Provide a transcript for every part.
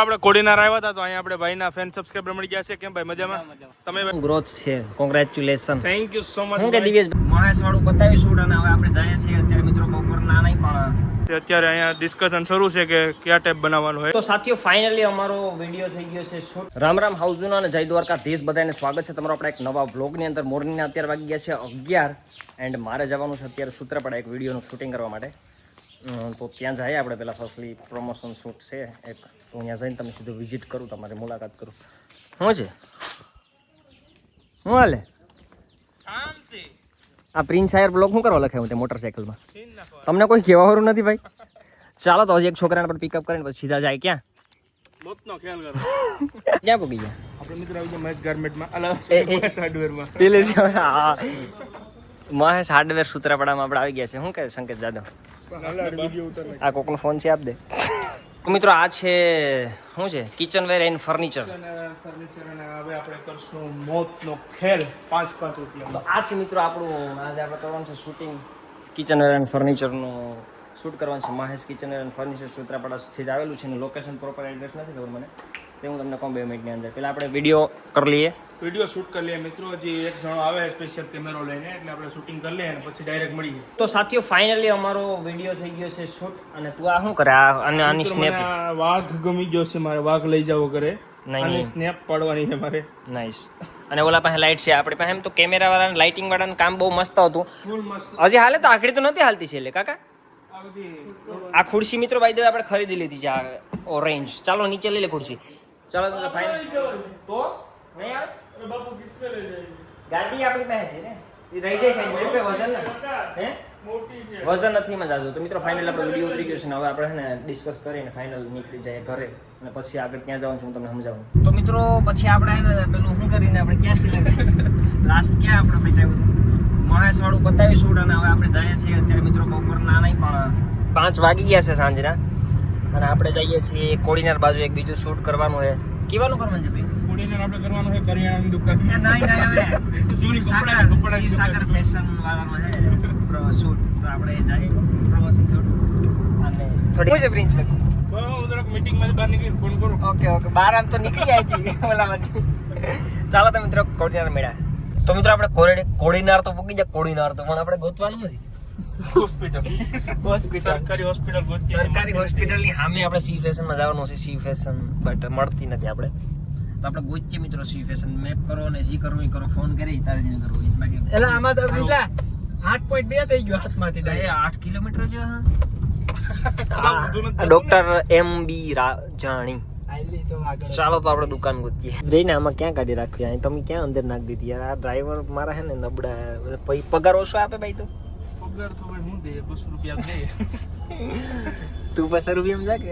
આપણે કોડીનાર આવ્યા હતા તો અહીંયા આપણે ભાઈના ફેન સબસ્ક્રાઇબર મળી ગયા છે. કેમ ભાઈ મજામાં? તમે ગ્રોથ છે. Congratulation. Thank you so much. હું કે દિવેશ મહેશ વાળું બતાવીશું અને હવે આપણે જઈએ છીએ અત્યારે મિત્રો બપોરના નહીં પણ અત્યારે અહીંયા ડિસ્કશન શરૂ છે કે કયા ટાઈપ બનાવવાનું હોય. તો સાથીઓ ફાઇનલી અમારો વિડીયો થઈ ગયો છે શૂટ. રામ રામ હાઉસના અને જય દ્વારકાધીશ બધાને સ્વાગત છે તમારો આપણા એક નવા વ્લોગની અંદર. મોર્નિંગના અત્યારે વાગી ગયા છે 11 એન્ડ મારે જવાનું છે અત્યારે સૂત્રાપાડા એક વિડીયોનું શૂટિંગ કરવા માટે. તો ત્યાં જઈએ આપણે પહેલાં ફર્સ્ટલી પ્રમોશન શૂટ છે એક, તો અહીંયા જઈને તમે સીધું વિઝિટ કરું, તમારી મુલાકાત કરું. શું છે? શું હાલે? આ પ્રિન્સ આયર બ્લોગ શું કરવા લખાયું તે મોટરસાઇકલમાં? તમને કોઈ કહેવાવાળું નથી ભાઈ. ચાલો તો હજી એક છોકરાને પણ પિકઅપ કરીને પછી સીધા જાય ક્યાં? લોટનો ખ્યાલ કરો. ક્યાં પગી ગયા આપણે મિત્રો આવી ગયા મહેશ ગાર્મેન્ટમાં, મહેશ હાર્ડવેરમાં. પેલે મહેશ હાર્ડવેર સૂત્રાપાડામાં આપણે આવી ગયા છે. શું કહે સંકેત જાદવ? આ કોકનો ફોન છે, આપ દે. મિત્રો આ છે શું છે? Kitchenware and furniture. ફર્નિચર અને હવે આપણે કરશું મોતનો ખેલ 5 રૂપિયા. તો આ છે મિત્રો આપણું આજે આપણે કરવાનું છે શૂટિંગ કિચનવેર એન્ડ ફર્નિચરનું શૂટ કરવાનું છે. Mahesh kitchenware and furniture Sutrapada સ્થિત આવેલું છે અને લોકેશન પ્રોપર એડ્રેસ નથી ખબર મને, તે હું તમને કહું 2 મિનિટની અંદર. પહેલાં આપણે વિડીયો કરી લઈએ, વિડીયો શૂટ કરી લઈએ મિત્રો. હજી એક જણો આવે સ્પેશિયલ કેમેરો લઈને, એટલે આપણે શૂટિંગ કરી લઈએ અને પછી ડાયરેક્ટ મળીએ. તો સાથીઓ ફાઇનલી અમારો વિડીયો થઈ ગયો છે શૂટ. અને તું આ શું કરે? અને આની સ્નેપ વાઘ ગમી ગયો છે મારે, વાઘ લઈ જાવો ઘરે. નહીં આની સ્નેપ પાડવાની છે મારે. નાઈસ. અને ઓલા પાસે લાઇટ છે, આપણી પાસે એમ તો કેમેરા વાળા લાઇટિંગ વાળાનું કામ બહુ મસ્ત હતું. ફૂલ મસ્ત. હજી હાલે તો આખડી તો નથી હાલતી છે એટલે કાકા. આ બધી આ ખુરશી મિત્રો બાય ધ વે આપણે ખરીદી લીધી છે, આ ઓરેન્જ. ચાલો નીચે લઈ લે ખુરશી. ચાલો તો ફાઇનલ. તો નહીં આવે બાપુ ડિસ્પ્લે લઈ જાય. ગાડી આપણી પાસે છે ને, એ રહી જાય સાઈડ માં. વજન હે મોટી છે, વજન નથી એમાં જાજુ. તો મિત્રો ફાઇનલ આપણો વિડીયો ઉતરી ગયો છે ને હવે આપણે છે ને ડિસ્કસ કરીને ફાઇનલ નીકળી જાય ઘરે અને પછી આગળ ક્યાં જવાનું છે હું તમને સમજાવું. તો મિત્રો પછી આપણે છે ને પેલું શું કરીને આપણે ક્યાં સિલેક્ટ લાસ્ટ ક્યાં આપણે બતાવ્યું મહેશ વાળું બતાવીશું અને હવે આપણે જઈએ છીએ અત્યારે મિત્રો બપોરના નહીં પણ 5 વાગી ગયા છે સાંજના અને આપણે જઈએ છીએ કોડીનાર બાજુ એક બીજું શૂટ કરવાનું છે. કેવાનું કરવાનું છે પ્રિન્સ? કોડીનાર આપણે કરવાનું છે કરિયાણાની દુકાન. નહીં સાગર ફેશન વાળામાં છે શૂટ. તો આપણે જઈએ પ્રમોશન શૂટ અને થોડી છે પ્રિન્સ હું જરાક મીટિંગમાં બહાર નીકળી ફોન કરું. ઓકે બહાર આમ તો નીકળી જાય છે ઓલામાંથી. ચાલો તો મિત્રો કોડીનાર મેળા. તો મિત્રો આપણે કોડીનાર તો પૂકી જાય, કોડીનાર તો પણ આપણે ગોતવાનું નથી. હોસ્પિટલ સરકારી હોસ્પિટલની સામે આપણે સી ફેશનમાં જવાનું છે. સી ફેશન બટ મળતી નથી આપણે, તો આપણે ગોતીએ મિત્રો સી ફેશન. મેપ કરો અને જે કરવું એ કરો, ફોન કરી તારે જ કરવું બાકી. એટલે આમાં તો 8.2 થઈ ગયો હાથમાંથી. 8 કિલોમીટર છે. Doctor MB Rajali. ચાલો તો આપણે દુકાન ગોતીએ. જઈને આમાં ક્યાં ગાડી રાખવી? અહીં તમે ક્યાં અંદર નાખી દીધી યાર. આ ડ્રાઈવર મારા છે ને નબળા, પગાર ઓછો આપે ભાઈ. તું પગાર તો ભાઈ હું દે 200 રૂપિયા દે. તું 200 રૂપિયામાં જા કે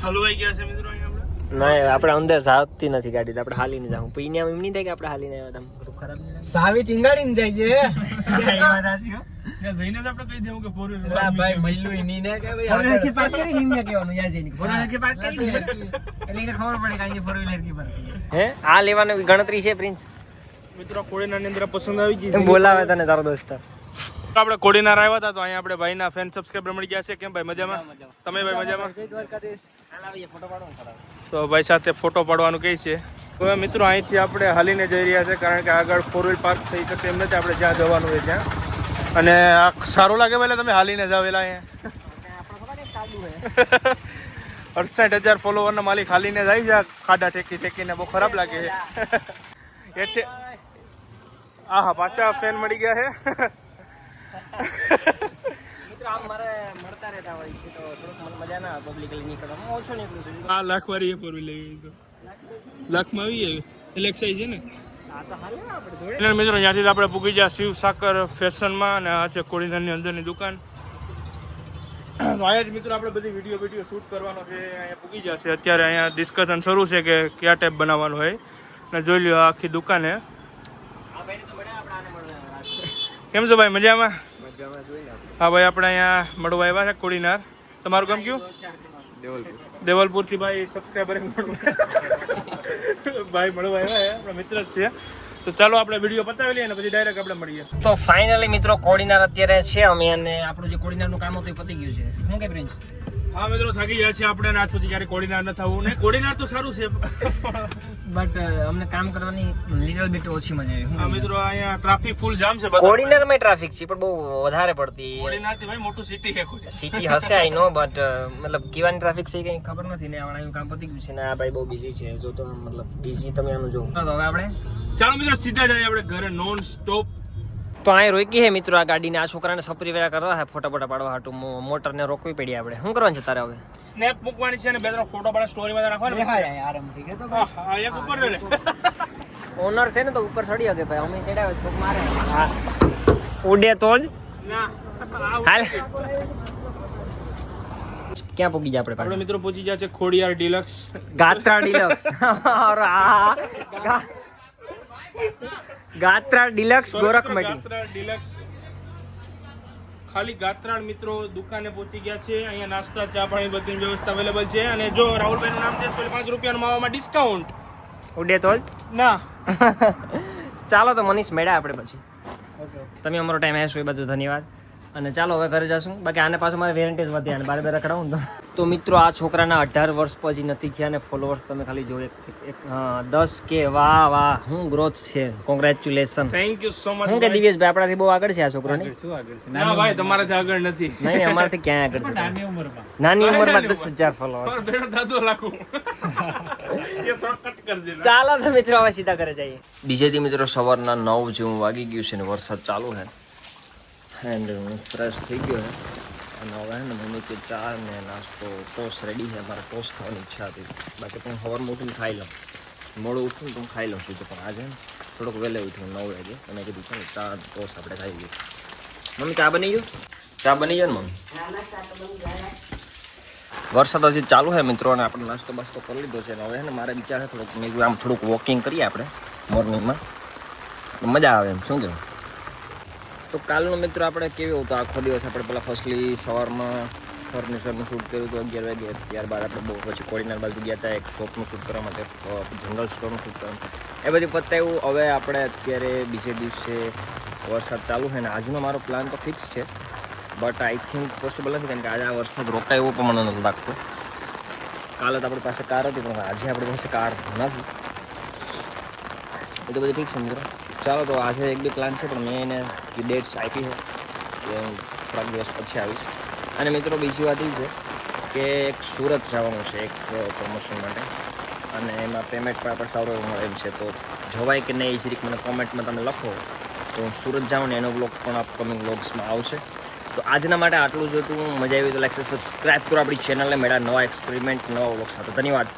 હલવાઈ ગયા છે મિત્રો અહીંયા આપણે. ના આપણે અંદર જાવતી નથી ગાડી, આપણે હાલીને જાઉં. પીને એમ નહીં થાય કે આપણે હાલીને આવ્યા હતા. ખરાબ નહીં સાવી ટીંગાડીને જાય છે. ત્યાં જઈને જ આપણે કહી દેવું કે 4 વ્હીલર ભાઈ મહિલું ઈ ની ને કે ભાઈ ફોર વ્હીલર કી પાર્ક કરી નિમ્યા કહેવાનું યાર જઈને. ફોર વ્હીલર કી પાર્ક કરી એટલે એને ખબર પડે કે અહીં ફોર વ્હીલર કી પાર્ક. હે આ લેવાની ગણતરી છે પ્રિન્સ? મિત્રો કોડીનારની અંદર પસંદ આવી ગઈ છે. બોલાવે તને તારો દોસ્ત. આપણે કોડીનાર આવ્યા હતા તો અહીંયા આપણે ભાઈના ફેન સબસ્ક્રાઇબર મળી ગયા છે. કેમ ભાઈ મજામાં? તમે ભાઈ મજામાં? તો ભાઈ સાથે ફોટો પાડવાનું કહે છે. હવે મિત્રો અહીંથી આપણે હાલીને જઈ રહ્યા છે કારણ કે આગળ 4 વ્હીલ પાર્ક થઈ શકે એમ નથી. આપણે જ્યાં જવાનું હોય ત્યાં. અને આ સારું લાગે પહેલાં તમે હાલીને જાવ એલા અહીંયા 68,000 ફોલોવરના માલિક હાલીને જાય છે ખાડા ઠેકીને. બહુ ખરાબ લાગે છે. એટલે હા પાછા ફેન મળી ગયા છે. મિત્રો આમ મારે મળતા રહેતા હોય છે તો થોડુંક મને મજા ના આવે પબ્લિકલી નીકળવામાં. હું ઓછો નીકળું છું. આ લાખ વાળી ફોર વ્હીલ લેવી તો લાખમાં આવી જાય એલેક્સાઈ છે ને. આ તો હાલે આપણે જોડે. એટલે મિત્રો ત્યાંથી આપણે પૂગી ગયા શિવ સાકર ફેશનમાં અને આ છે કોડીનારની અંદરની દુકાન. તો અહીંયા જ મિત્રો આપણે બધી વિડીયો શૂટ કરવાનો છે. અહીંયા પૂગી ગયા છે. અત્યારે અહીંયા ડિસ્કશન શરૂ છે કે કયા ટાઈપ બનાવવાનું હોય. અને જોઈ લો આખી દુકાન હે. કેમ છો ભાઈ મજામાં? હા ભાઈ આપણે અહીંયા મળવા આવ્યા છે કોડીનાર. તમારું ગામ કયું? દેવલપુર થી ભાઈ સબસ્ક્રાઈબર ભાઈ મળવા આવ્યા આપણા મિત્ર જ છે. તો ચાલો આપણે વિડીયો પતાવી લઈએ અને પછી ડાયરેક્ટ આપણે મળીએ. તો ફાઇનલી મિત્રો કોડીનાર અત્યારે છે અમે અને આપણું જે કોડીનારનું કામ હતું એ પતી ગયું છે. શું કે પ્રિન્સ? હા મિત્રો થાકી ગયા છે આપણે, આજ પછી ક્યારે કોડીનાર ન થવું ને. કોડીનાર તો સારું છે. બટ અમને કામ કરવાની લિટલ બીટ ઓછી મજા આવી. હા મિત્રો અહીંયા ટ્રાફિક ફૂલ જામ છે. કોર્ડિનરમાં ટ્રાફિક છે પણ બહુ વધારે પડતી. કોડીનાર થી ભાઈ મોટું સિટી છે કોઈ. સિટી હશે આઈ નો, બટ મતલબ કેવાની ટ્રાફિક છે કઈ ખબર નથી ને. આવવાનું કામ પતી ગયું છે ને આ ભાઈ બહુ બિઝી છે. જો તો મતલબ બિઝી તમે આનું જો. તો હવે આપણે ચાલો મિત્રો સીધા જઈએ આપણે ઘરે નોન સ્ટોપ. તો અહીં રોકી હે મિત્રો આ ગાડીને. આ છોકરાને સપરી વેરા કરવા હે, ફોટા ફોટા પાડવા હાટું મોટરને રોકવી પડી આપણે. શું કરવાનું છે તારે હવે? સ્નેપ મૂકવાની છે અને બે ત્રણ ફોટો પાડા સ્ટોરી માં નાખવાની. આરામથી કે તો હા એક ઉપર રે. ઓનર છે ને તો ઉપર ચડી શકે ભાઈ. અમે ચડાવે તો મારે. હા ઉડે તો જ ના હાલ. ક્યાં પહોંચી જાય આપણે? આપણે મિત્રો પહોંચી ગયા છે Khodiyar deluxe. Gatra deluxe. Gatra deluxe Gorakhmati. Gatra deluxe ખાલી ગાત્રાળ મિત્રો દુકાને પહોંચી ગયા છે. અહીંયા નાસ્તા ચા પાણી બધી વ્યવસ્થા અવેલેબલ છે. અને જો રાહુલભાઈ નું નામ દેશો એટલે 5 રૂપિયાનો માવામાં ડિસ્કાઉન્ટ. ઉડે તો જ ના ચાલો તો મનીષ મેળા આપણે પછી. તમે અમારો ટાઈમ આવ્યો એ બધું ધન્યવાદ. અને ચાલો હવે ઘરે જશું. બાકી આને પાછું મારે વેરંટીઝ વધ્યા અને બારે બારે રખડાવું ને તો મિત્રો આ છોકરાના 18 વર્ષ પછી નથી થયા અને ફોલોવર્સ તમે ખાલી જો એક 10K. વાહ વાહ, હું ગ્રોથ છે. Congratulation. Thank you so much. હું કે દિવ્યેશભાઈ આપણાથી બહુ આગળ છે આ છોકરો ને? ના ભાઈ તમારાથી આગળ નથી. નહીં અમારાથી ક્યાંય આગળ છે. નાની ઉંમરમાં 10,000 ફોલોવર્સ. દાદો લાખું. એ થોડો કટ કરી દે. ચાલો તો મિત્રો હવે સીધા ઘરે જઈએ. બીજેથી મિત્રો સવારના 9 જેવું વાગી ગયું છે ને વરસાદ ચાલુ છે. એન્ડ હું ફ્રેશ થઈ ગયો છે અને હવે ને મમ્મી કે ચા ને નાસ્તો ટોસ રેડી છે. મારે ટોસ ખાવાની ઈચ્છા હતી. બાકી પણ સવારમાં ઉઠીને ખાઈ લઉં. મોડું ઉઠું ને તો હું ખાઈ લઉં છું. પણ આજે ને થોડોક વહેલે ઉઠ્યું 9 વાગે અને કીધું છે ને ચા ટોસ આપણે ખાઈ લઈએ. મમ્મી ચા બની ગયો? ચા બની ગયો ને મમ્મી? વરસાદ હજી ચાલુ છે મિત્રો અને આપણે નાસ્તો બાસ્તો કરી લીધો છે. હવે ને મારે વિચાર છે થોડુંક મેં આમ થોડુંક વોકિંગ કરીએ આપણે મોર્નિંગમાં, મજા આવે એમ. શું કહેવું? તો કાલનો મિત્રો આપણે કેવો હતો આખો દિવસ? આપણે પેલા ફર્સ્ટલી સવારમાં ફર્નિચરનું શૂટ કર્યું હતું 11 વાગે. ત્યારબાદ આપણે બહુ પછી કોડીનાર બાજુ ગયા હતા એક શોપનું શૂટ કરવા માટે, જનરલ સ્ટોરનું શૂટ કરવા માટે. એ બધી પતાવ્યું. હવે આપણે અત્યારે બીજે દિવસે વરસાદ ચાલુ છે ને આજનો મારો પ્લાન તો ફિક્સ છે બટ આઈ થિંક પોસિબલ નથી કારણ કે આજે આ વરસાદ રોકાય એવો પણ મને નથી લાગતો. કાલે તો આપણી પાસે કાર હતી પણ આજે આપણી પાસે કાર નથી. એ તો બધી ઠીક છે મિત્રો. ચાલો તો આજે એક બે પ્લાન છે પણ મેં એને ડેટ્સ આપી છે કે હું થોડાક દિવસ પછી આવીશ. અને મિત્રો બીજી વાત એ છે કે એક સુરત જવાનું છે એક પ્રમોશન માટે અને એમાં પેમેન્ટ પણ આપણે સારું એવું મળે એમ છે. તો જવાય કે નહીં એ જરીક મને કોમેન્ટમાં તમે લખો તો હું સુરત જાઉં ને એનો બ્લોગ પણ અપકમિંગ બ્લોગ્સમાં આવશે. તો આજના માટે આટલું જ હતું. મજા આવી તો લાઈક સબસ્ક્રાઈબ કરો આપણી ચેનલને. મેળા નવા એક્સપેરિમેન્ટ નવા બ્લોગ સાથે. ધન્યવાદ.